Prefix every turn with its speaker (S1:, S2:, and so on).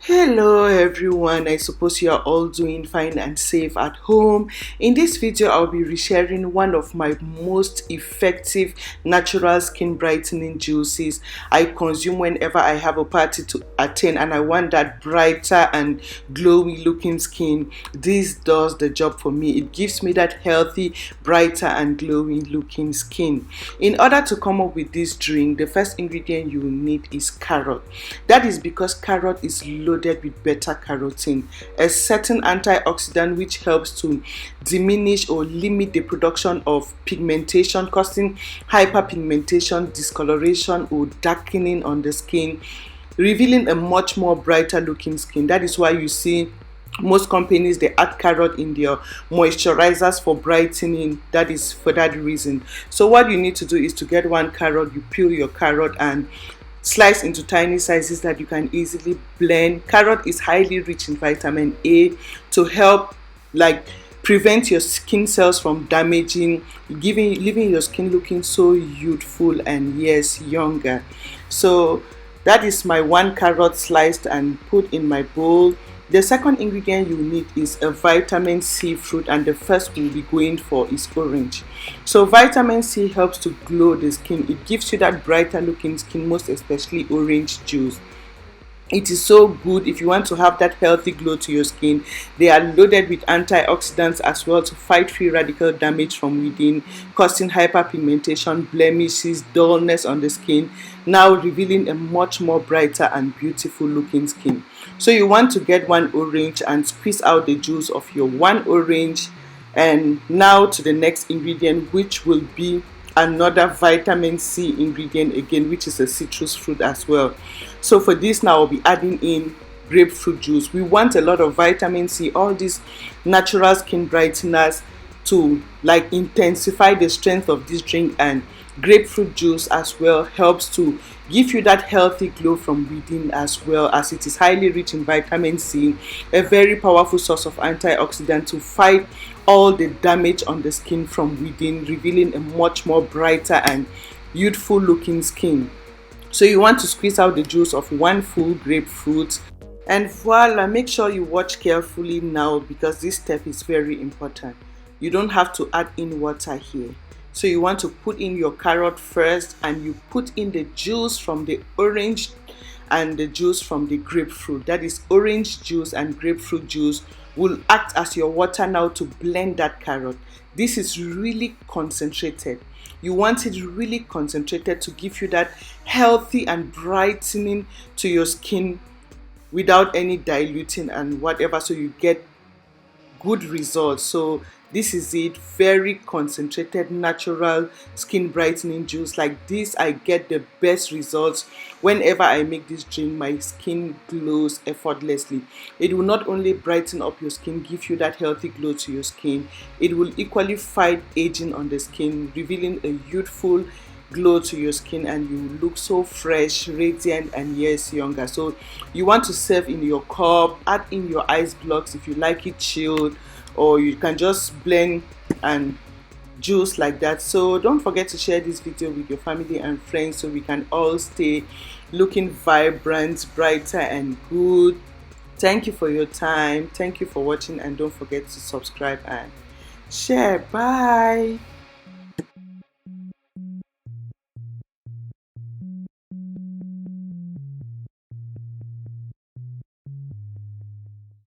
S1: Hello everyone, I suppose you are all doing fine and safe at home. In this video, I'll be resharing one of my most effective natural skin brightening juices I consume whenever I have a party to attend and I want that brighter and glowy looking skin. This does the job for me. It gives me that healthy, brighter and glowing looking skin. In order to come up with this drink, the first ingredient you will need is carrot. That is because carrot is loaded with beta carotene, a certain antioxidant which helps to diminish or limit the production of pigmentation, causing hyperpigmentation, discoloration, or darkening on the skin, revealing a much more brighter looking skin. That is why you see most companies they add carrot in their moisturizers for brightening. That is for that reason. So what you need to do is to get one carrot, you peel your carrot and slice into tiny sizes that you can easily blend. Carrot is highly rich in vitamin A to help prevent your skin cells from damaging, leaving your skin looking so youthful and yes, younger. So that is my one carrot sliced and put in my bowl. The second ingredient you need is a vitamin C fruit, and the first we'll be going for is orange. So vitamin C helps to glow the skin. It gives you that brighter looking skin, most especially orange juice. It is so good if you want to have that healthy glow to your skin. They are loaded with antioxidants as well to fight free radical damage from within, causing hyperpigmentation, blemishes, dullness on the skin, now revealing a much more brighter and beautiful looking skin. So you want to get one orange and squeeze out the juice of your one orange. And now to the next ingredient, which will be another vitamin C ingredient again, which is a citrus fruit as well. So for this now I'll be adding in grapefruit juice. We want a lot of vitamin C, all these natural skin brighteners to intensify the strength of this drink, and grapefruit juice as well helps to give you that healthy glow from within, as well as it is highly rich in vitamin C, a very powerful source of antioxidant to fight all the damage on the skin from within, revealing a much more brighter and youthful looking skin. So you want to squeeze out the juice of one full grapefruit, and voila, make sure you watch carefully now because this step is very important. You don't have to add in water here. So you want to put in your carrot first, and you put in the juice from the orange and the juice from the grapefruit. That is, orange juice and grapefruit juice will act as your water now to blend that carrot. This is really concentrated. You want it really concentrated to give you that healthy and brightening to your skin without any diluting and whatever, so you get good results. So this is it, very concentrated natural skin brightening juice. Like this, I get the best results whenever I make this drink. My skin glows effortlessly. It will not only brighten up your skin, give you that healthy glow to your skin, it will equally fight aging on the skin, revealing a youthful glow to your skin, and you look so fresh, radiant and yes, younger. So you want to serve in your cup, add in your ice blocks if you like it chilled, or you can just blend and juice like that. So don't forget to share this video with your family and friends so we can all stay looking vibrant, brighter and good. Thank you for your time, thank you for watching, and don't forget to subscribe and share. Bye.